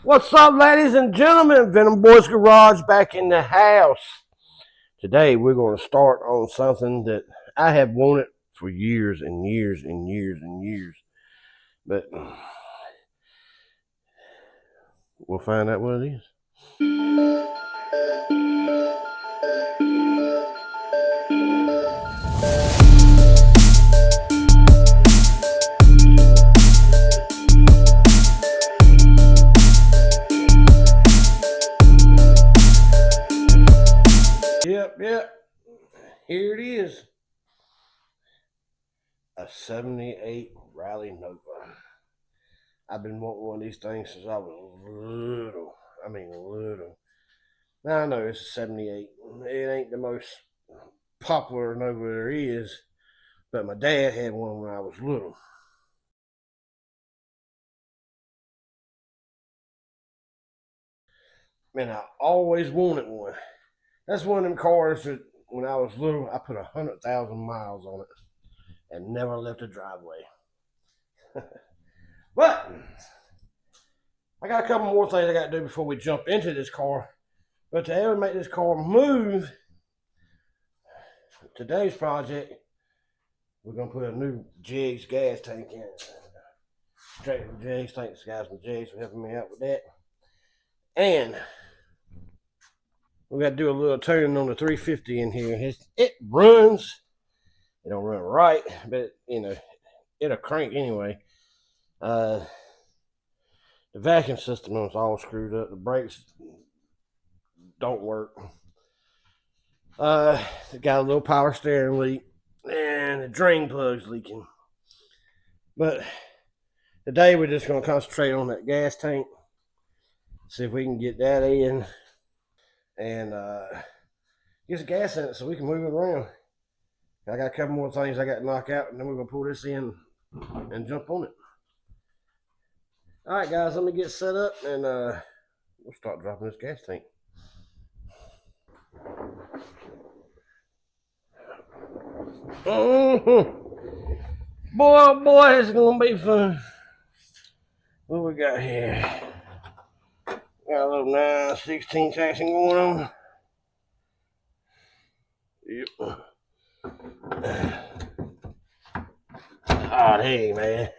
What's up, ladies and gentlemen? Venom Boys Garage back in the house. Today we're going to start on something that I have wanted for years and years and years and years. But we'll find out what it is. Yep. Here it is. A 78 Rally Nova. I've been wanting one of these things since I was little. I mean, little. Now I know it's a 78. It ain't the most popular Nova there is, but my dad had one when I was little. Man, I always wanted one. That's one of them cars that when I was little, I put 100,000 miles on it and never left the driveway. But I got a couple more things I got to do before we jump into this car. But to ever make this car move, today's project, we're going to put a new Jigs gas tank in it. Straight from Jigs. Thanks, guys from Jigs, for helping me out with that. And we got to do a little tuning on the 350 in here. It runs. It don't run right, but it'll crank anyway. The vacuum system is all screwed up. The brakes don't work. It got a little power steering leak, and the drain plug's leaking. But today we're just going to concentrate on that gas tank, see if we can get that in, and get some gas in it so we can move it around. I got a couple more things I got to knock out, and then we're going to pull this in and jump on it. All right, guys, let me get set up, and we'll start dropping this gas tank. Boy, it's gonna be fun. What we got here? Got a little 9/16 action going on. Yep. Oh, hey, man.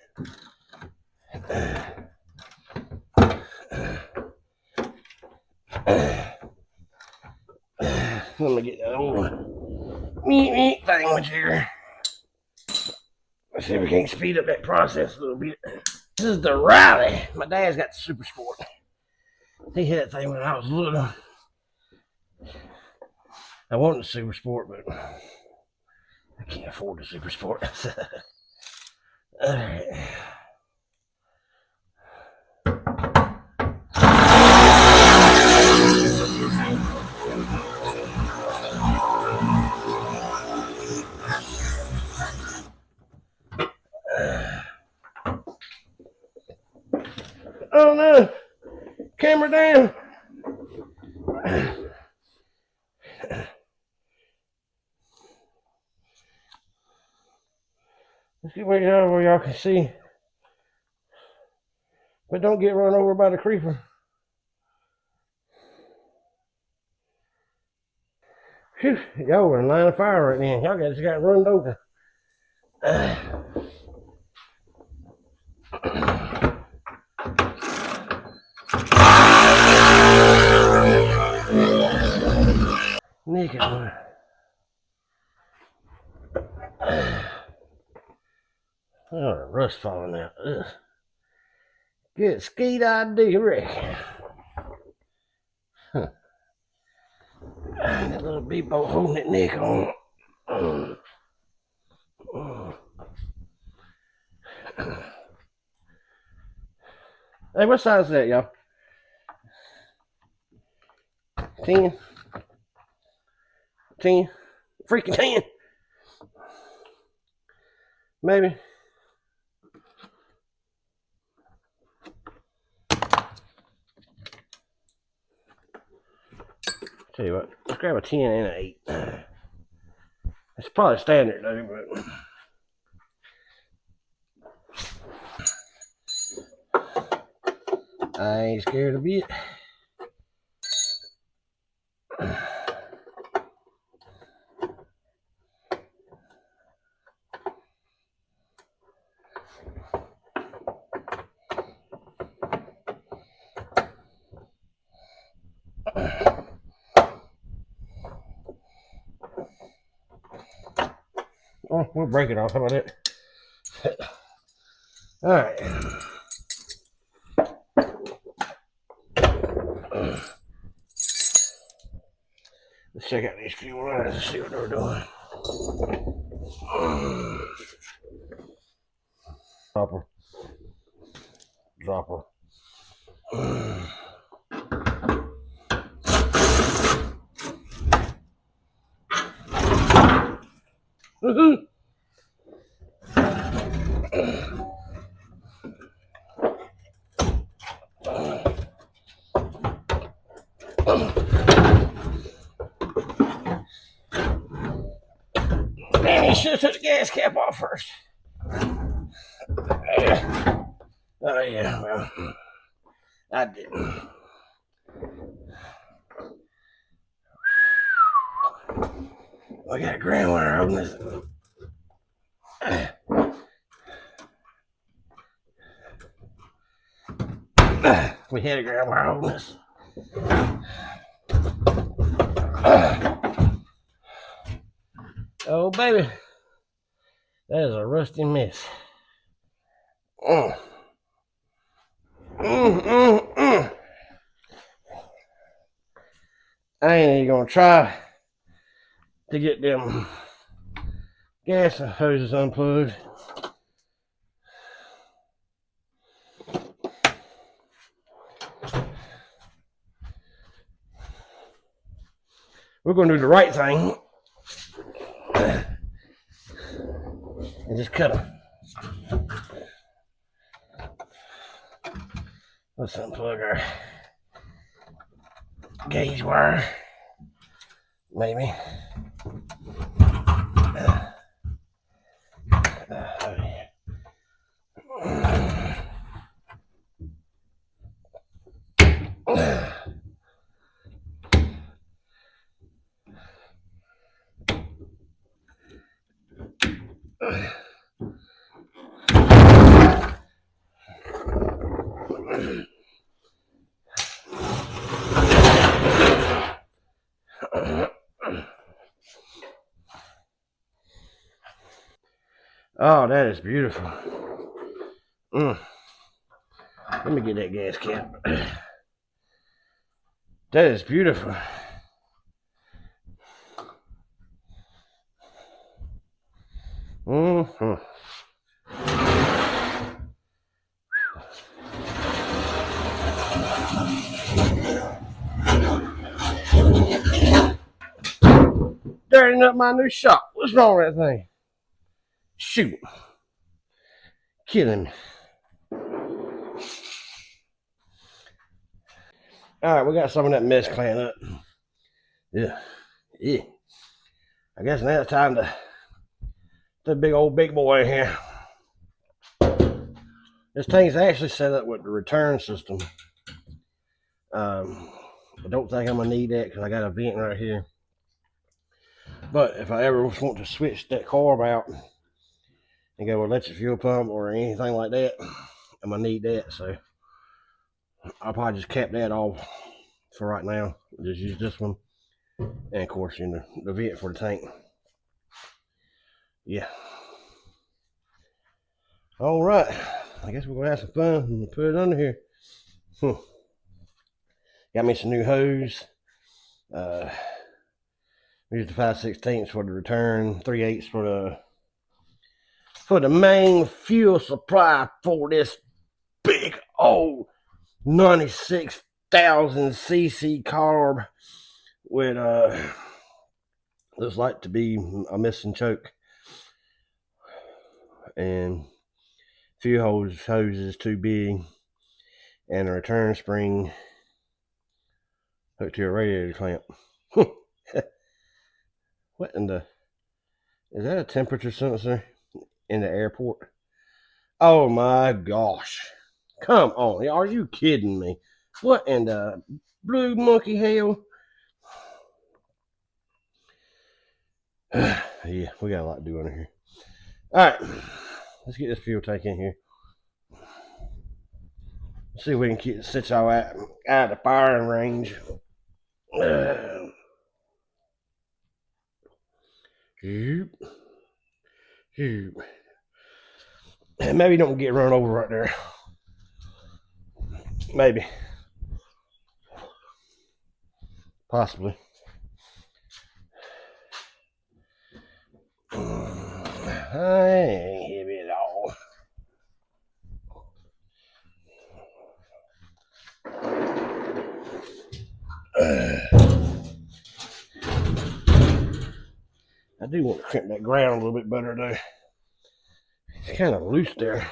Let me get that old meat thing with here. Let's see if we can speed up that process a little bit. This is the Rally. My dad's got the Super Sport. He had that thing when I was little. I wanted the Super Sport, but I can't afford the Super Sport. All right. Oh no! Camera down! Let's get way down where y'all can see. But don't get run over by the creeper. Phew, y'all were in line of fire right now. Y'all just got run over. Naked one. Oh, the rust falling out. Ugh. Good skeet idea, Rick. Huh. That little beep boat holding that neck on. Hey, what size is that, y'all? 10? 10? Freaking 10? Maybe. Tell you what, let's grab a 10 and an 8. It's probably standard though, but I ain't scared of it. Oh, we'll break it off. How about it? All right. Let's check out these few lines and see what they're doing. Dropper. Dropper. Man, he should have took the gas cap off first. Oh, yeah, well, I didn't. I got a ground wire holding this. We had a ground wire holding this. Oh, baby. That is a rusty mess. I ain't even gonna try to get them gas hoses unplugged. We're gonna do the right thing and just cut them. Let's unplug our gauge wire, maybe. Oh, that is beautiful. Let me get that gas cap. That is beautiful. Dirtying up my new shop. What's wrong with that thing? Shoot. Killing me. All right, we got some of that mess cleaned up. Yeah. I guess now it's time to the big boy in here. This thing's actually set up with the return system. I don't think I'm gonna need that because I got a vent right here. But if I ever want to switch that carb out and go with electric fuel pump or anything like that, I'm gonna need that. So I'll probably just cap that off for right now. Just use this one, and of course, you know, the vent for the tank. Yeah. All right. I guess we're gonna have some fun and put it under here. Got me some new hose. Use the 5/16 for the return, 3/8 for the main fuel supply for this big old 96,000 cc carb with looks like to be a missing choke, and fuel hose is too big, and a return spring hooked to a radiator clamp. What in the? Is that a temperature sensor in the airport? Oh my gosh. Come on, are you kidding me? What in the blue monkey hell? Yeah, we got a lot to do under here. All right, let's get this fuel tank in here. Let's see if we can keep sit y'all out of the firing range. Maybe don't get run over right there. Maybe. Possibly. I ain't heavy at all. I do want to crimp that ground a little bit better though. It's kind of loose there.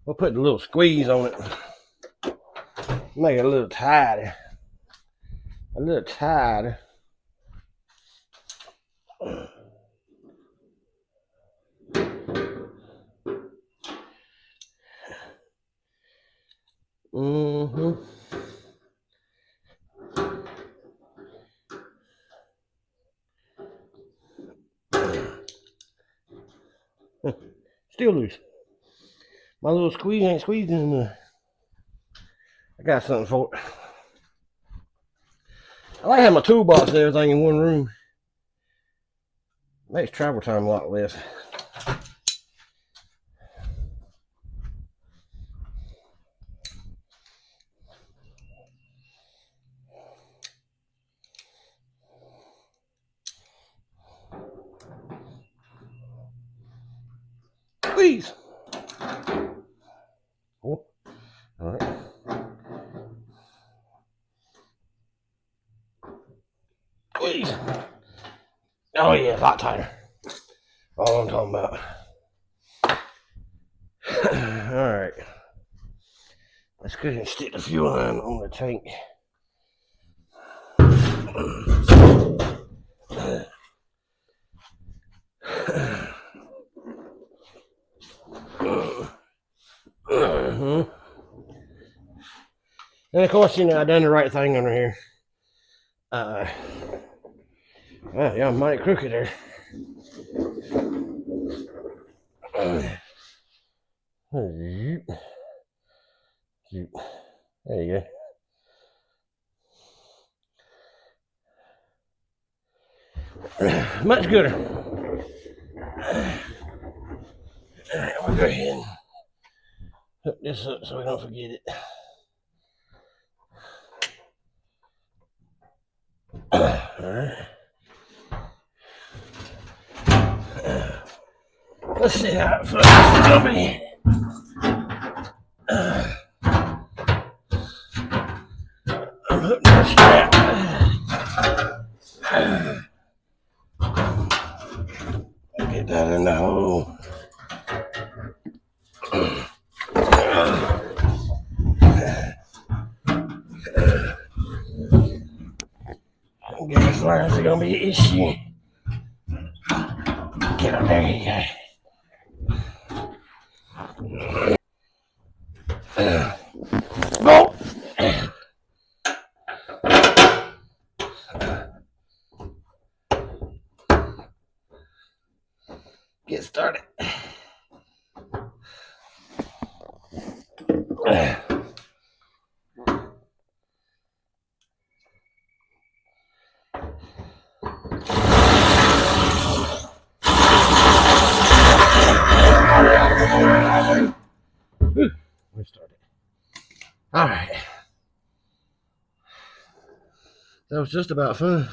We'll put a little squeeze on it. Make it a little tighter. A little tighter. Mm-hmm. Still loose. My little squeeze ain't squeezing enough. I got something for it. I like having my toolbox and everything in one room. Makes travel time a lot less. Squeeze. Oh, all right. Squeeze. Oh yeah, a lot tighter. All I'm talking about. All right. Let's go ahead and stick the fuel line on the tank. And of course, I done the right thing under here. Well, yeah, I'm mighty crooked there. There you go. Much gooder. Alright, we'll go ahead and hook this up so we don't forget it. Alright. Let's see how it floats. Somebody. I'm hooking the strap. Get that in the hole. Gas lines are gonna be an issue. Get on there, you guys. Go! Get started. We started. All right. That was just about fun.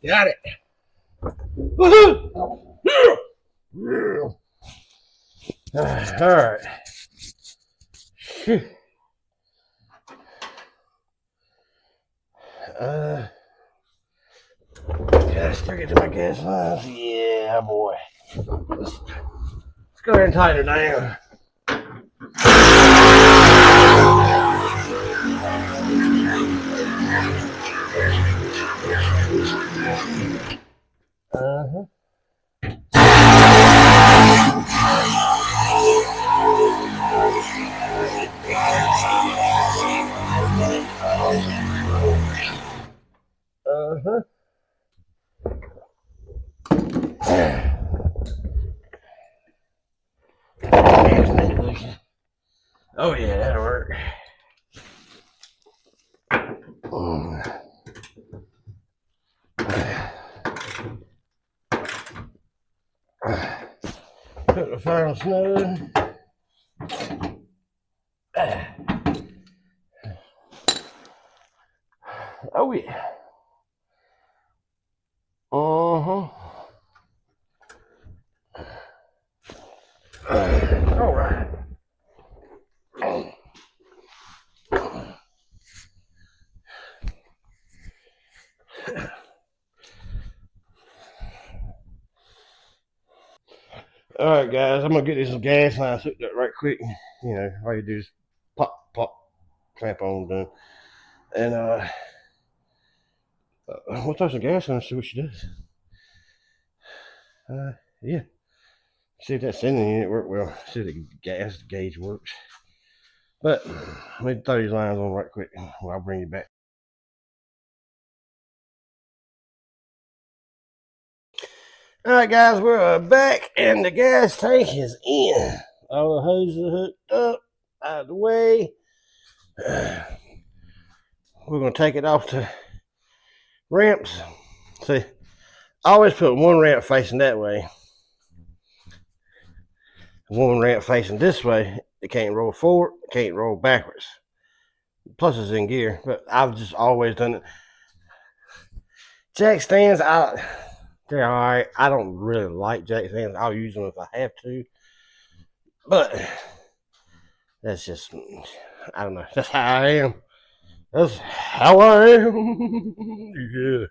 Got it. Woohoo! All right. Gotta stick it to my gas lines. Yeah, boy. Let's go ahead and tighten it down. Uh-huh. Uh-huh. Oh yeah, that'll work. Put the final snow. Oh yeah. Uh-huh. All right. All right, guys. I'm gonna get these gas lines hooked up right quick. You know, all you do is pop, pop, clamp on, done. And we'll throw some gas on and see what she does. Yeah. See if that sending unit worked well. See if the gas gauge works. But let me throw these lines on right quick. I'll bring you back. All right, guys, we're back, and the gas tank is in. All the hoses are hooked up, out of the way. We're gonna take it off the ramps. See, I always put one ramp facing that way, one ramp facing this way. It can't roll forward, it can't roll backwards. Plus, it's in gear, but I've just always done it. Jack stands, they're all right. I don't really like jack stands. I'll use them if I have to, but that's just, I don't know. That's how I am. That's how I am. Yeah.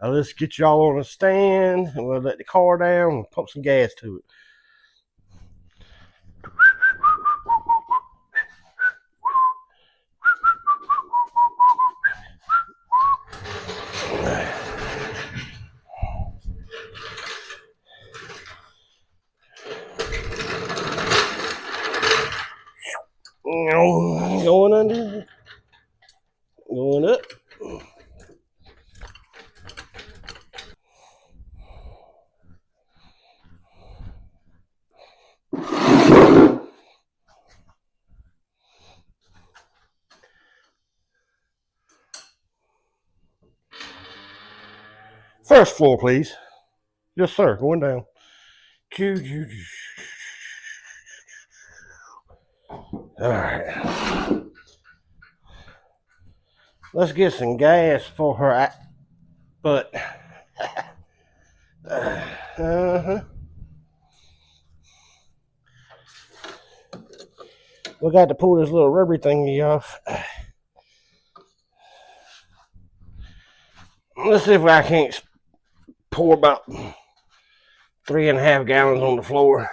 Let's get y'all on a stand, and we'll let the car down and pump some gas to it. Going under, going up. First floor, please. Yes, sir. Going down. All right. Let's get some gas for her butt. Uh-huh. We got to pull this little rubbery thingy off. Let's see if I can't pour about 3.5 gallons on the floor.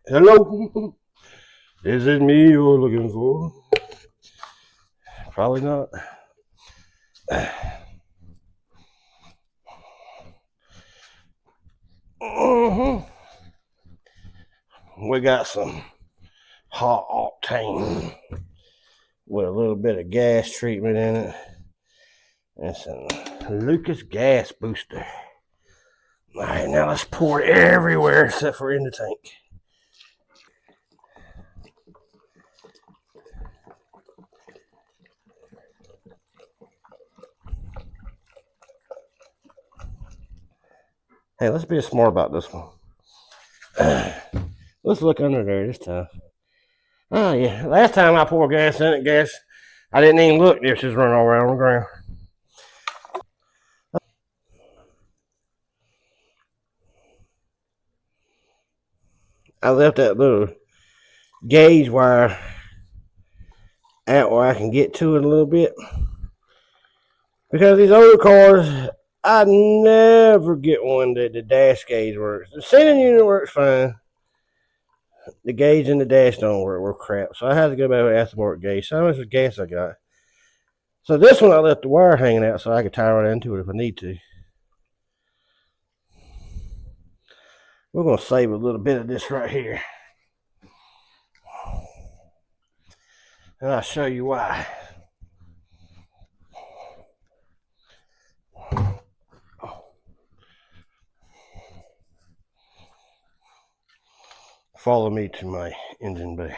Hello? Is it me you're looking for? Probably not. We got some hot octane with a little bit of gas treatment in it. And some Lucas gas booster. All right, now let's pour it everywhere except for in the tank. Hey, let's be smart about this one. Let's look under there this time. Oh, yeah. Last time I poured gas in it, gas I didn't even look. This just running all around on the ground. I left that little gauge wire out where I can get to it a little bit. Because these older cars, I never get one that the dash gauge works. The center unit works fine. The gauge and the dash don't work. We're crap. So I had to go back with aftermarket gauge. So how much gas I got? So this one I left the wire hanging out so I could tie right into it if I need to. We're going to save a little bit of this right here. And I'll show you why. Follow me to my engine bay.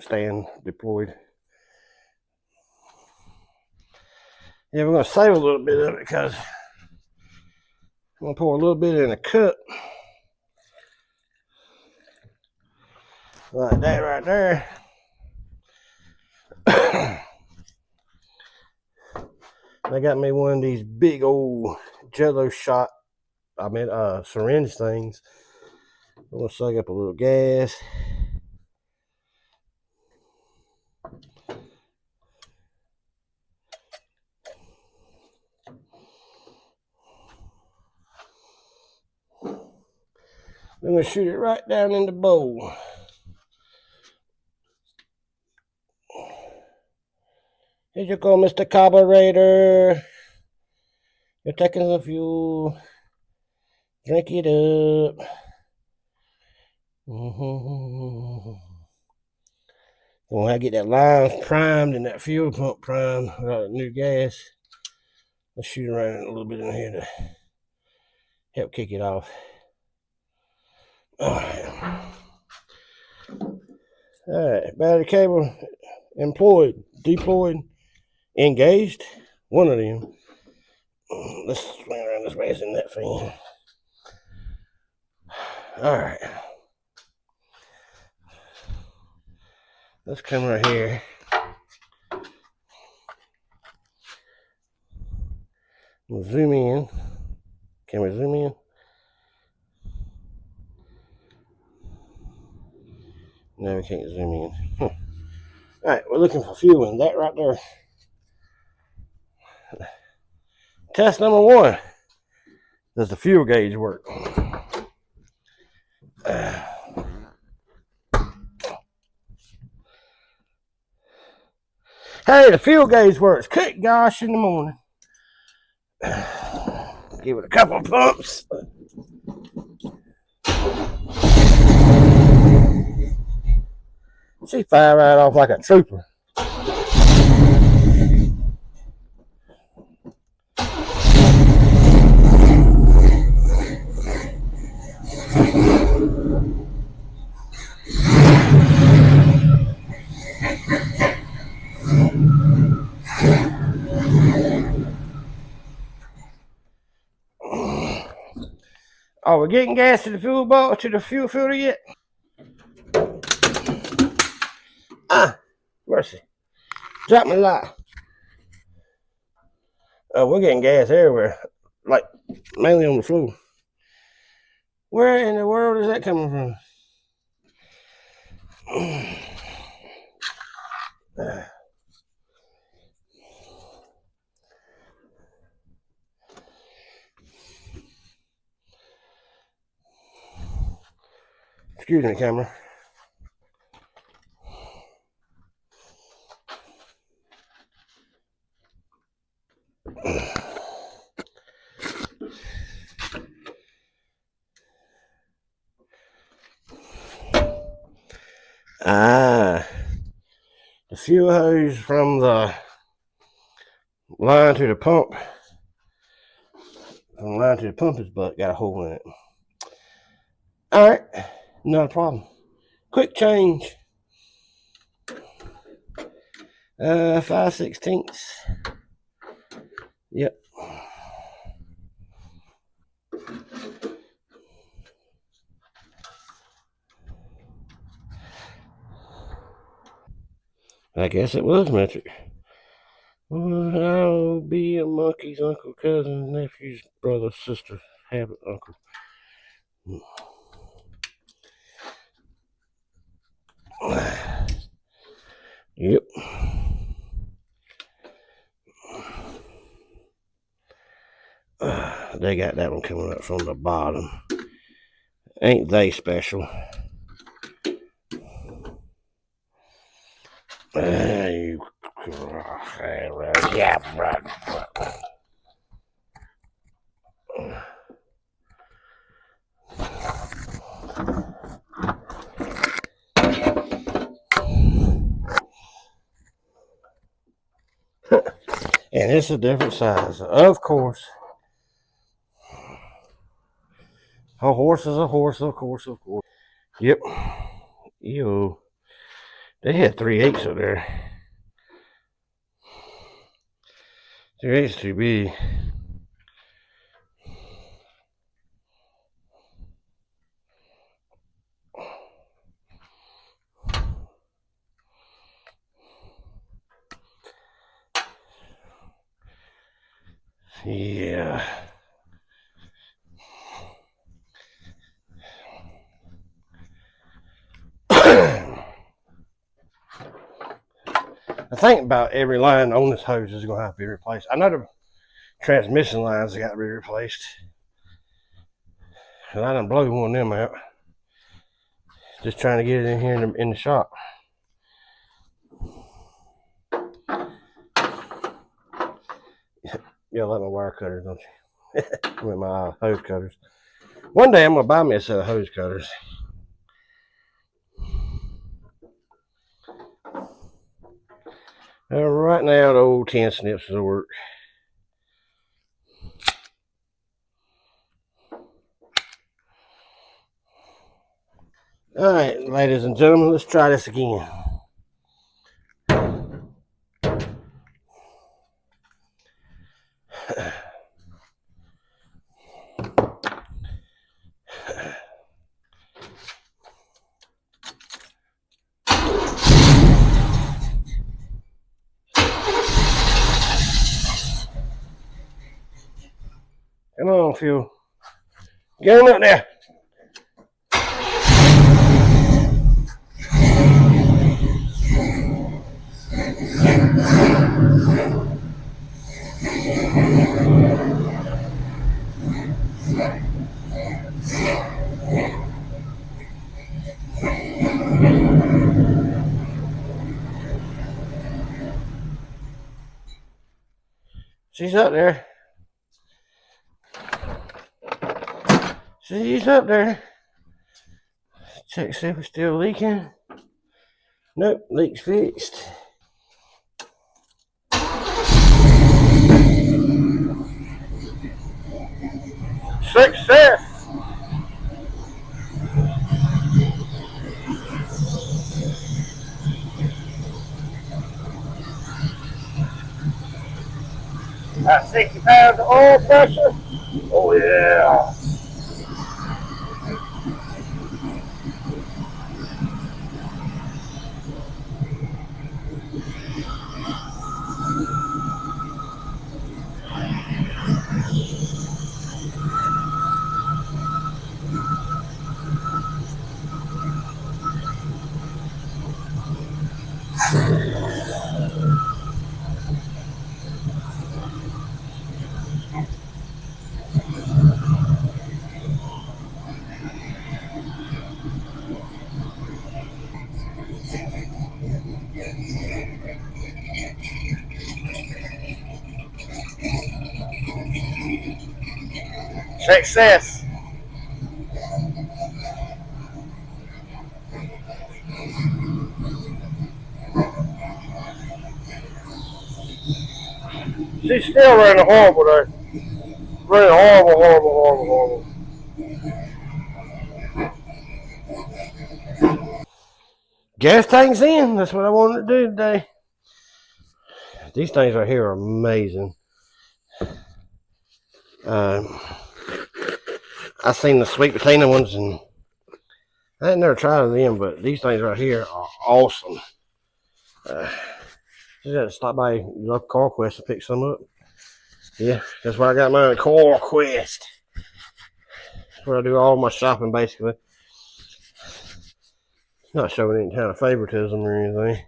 Stand deployed. Yeah, we're going to save a little bit of it because I'm going to pour a little bit in a cup. Like that right there. I got me one of these big old jello shot, syringe things. I'm going to suck up a little gas. I'm going to shoot it right down in the bowl. Here you go, Mr. Carburetor. You're taking some fuel. Drink it up. When I get that line primed and that fuel pump primed, new gas, let's shoot around a little bit in here to help kick it off. All right, battery cable employed, deployed, engaged. One of them. Let's swing around this way in that thing. All right. Let's come right here. We'll zoom in. Can we zoom in? No, we can't zoom in. All right, we're looking for fuel in that right there. Test number 1. Does the fuel gauge work? Hey, the fuel gauge works. Good gosh, in the morning. Give it a couple of pumps. She fired right off like a trooper. Oh, we're getting gas to the fuel ball, to the fuel filter yet? Mercy. Drop my light. Oh, we're getting gas everywhere. Like, mainly on the floor. Where in the world is that coming from? Excuse me, camera. The fuel hose from the line to the pump. From the line to the pump is but got a hole in it. All right, not a problem. Quick change. 5/16. Yep. I guess it was metric. I'll be a monkey's uncle, cousin, nephew's brother, sister, habit, uncle. Yep. They got that one coming up from the bottom. Ain't they special? Yeah, right. And it's a different size, of course. A horse is a horse, of course. Yep. Ew. They had 3/8 up there. 3/8's too big. Yeah. I think about every line on this hose is going to have to be replaced. I know the transmission lines have got to be replaced. And I done blew one of them out. Just trying to get it in here in the shop. You like my wire cutters, don't you? I mean my hose cutters. One day I'm going to buy me a set of hose cutters. Right now, the old 10 snips will work. All right, ladies and gentlemen, let's try this again. Come on, Phil. Get him up there. She's up there. She's up there. Check, see if it's still leaking. Nope, leak's fixed. Success! About 60 pounds of oil pressure. Oh yeah. Success. She's still running horrible though. Running horrible. Gas tank's in. That's what I wanted to do today. These things right here are amazing. I seen the sweet potato ones and I ain't never tried them, but these things right here are awesome. Just had to stop by local Car Quest to pick some up. Yeah, that's where I got mine, Car Quest. That's where I do all my shopping, basically. Not showing any kind of favoritism or anything.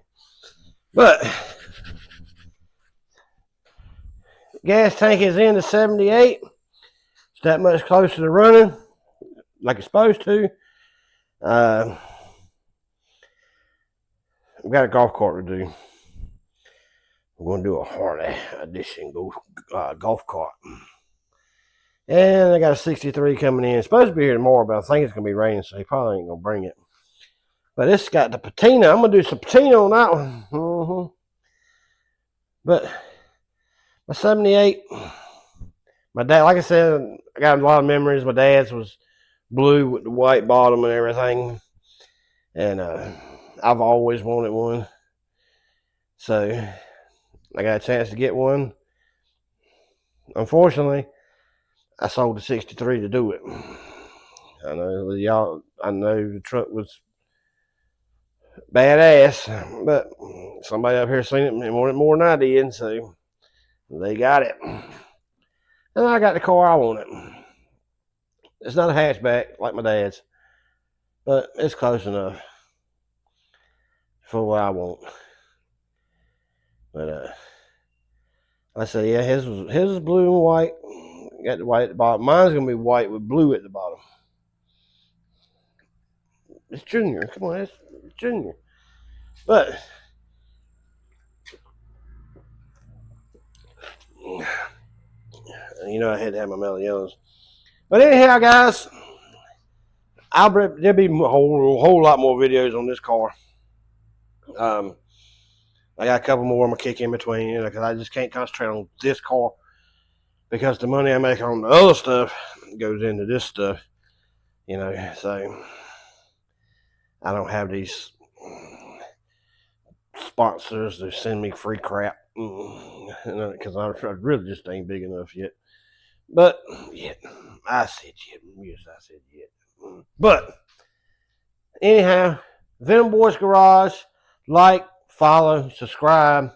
But gas tank is into 78. It's that much closer to running like it's supposed to. We've got a golf cart to do. We're going to do a Harley edition golf cart. And I got a 63 coming in. It's supposed to be here tomorrow, but I think it's going to be raining, so he probably ain't going to bring it. But it's got the patina. I'm going to do some patina on that one. Mm-hmm. But my 78, my dad, like I said, I got a lot of memories. My dad's was blue with the white bottom and everything. And I've always wanted one. So I got a chance to get one. Unfortunately, I sold the 63 to do it. I know the truck was badass, but somebody up here seen it and wanted it more than I did, so they got it. And I got the car I wanted. It's not a hatchback like my dad's, but it's close enough for what I want. But I said, yeah, his was blue and white. Got the white at the bottom. Mine's gonna be white with blue at the bottom. It's Junior. Come on, it's Junior. But you know, I had to have my mellow yellows. But anyhow, guys, there'll be a whole lot more videos on this car. I got a couple more I'm gonna kick in between, you know, because I just can't concentrate on this car because the money I make on the other stuff goes into this stuff, you know. So I don't have these sponsors to send me free crap because I really just ain't big enough yet. But yet, I said yet. Yes, I said yet. But anyhow, Venom Boys Garage, like, follow, subscribe.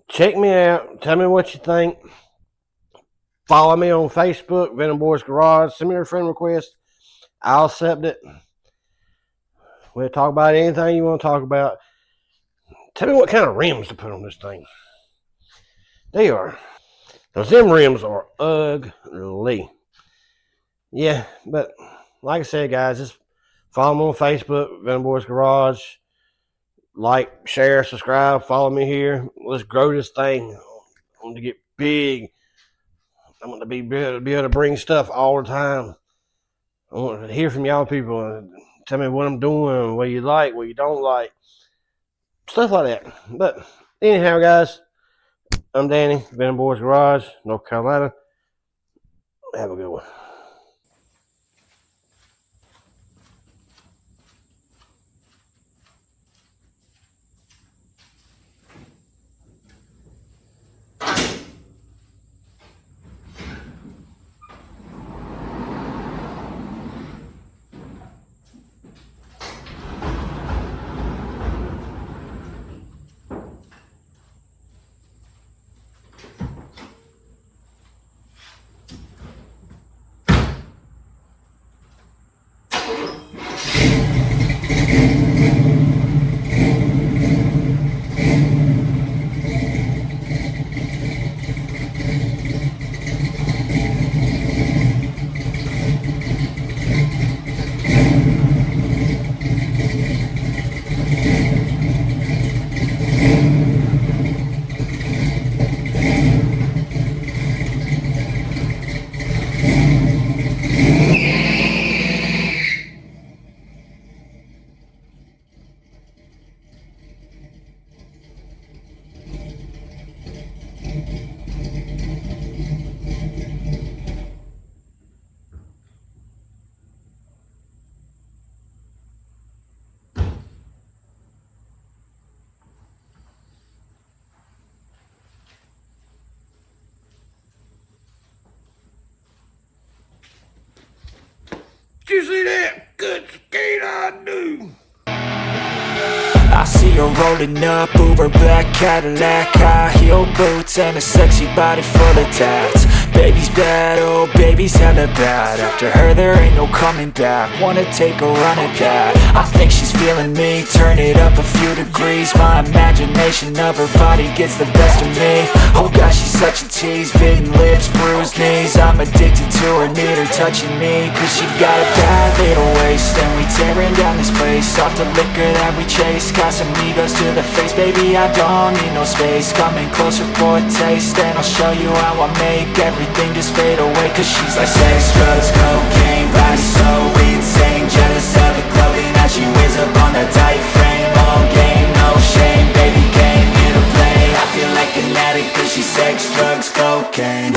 Check me out. Tell me what you think. Follow me on Facebook, Venom Boys Garage. Send me a friend request. I'll accept it. We'll talk about anything you want to talk about. Tell me what kind of rims to put on this thing. They are. Those them rims are ugly. Yeah, but like I said, guys, just follow me on Facebook, Venom Boys Garage. Like, share, subscribe, follow me here. Let's grow this thing. I want to get big. I want to be able to bring stuff all the time. I want to hear from y'all people. Tell me what I'm doing, what you like, what you don't like. Stuff like that. But anyhow, guys, I'm Danny, Venom Boys Garage, North Carolina. Have a good one. Did you see that? Good skate I do. I see see her rolling up, Uber black Cadillac, high heel boots and a sexy body full of tats. Baby's bad, oh baby's hella bad. After her there ain't no coming back. Wanna take a run at that. I think she's feeling me, turn it up a few degrees. My imagination of her body gets the best of me. Oh gosh, she's such a tease, bitten lips, bruised knees. I'm addicted to her, need her touching me, cause she got a bad little waist. And we tearing down this place, off the liquor that we chase. Casamigos to the face, baby I don't need no space. Coming closer for a taste, and I'll show you how I make everything just fade away. Cause she's like sex, drugs, cocaine, body so insane. Jealous of the clothing that she wears up on a tight frame. All game, no shame, baby came here to play. I feel like an addict cause she's sex, drugs, cocaine.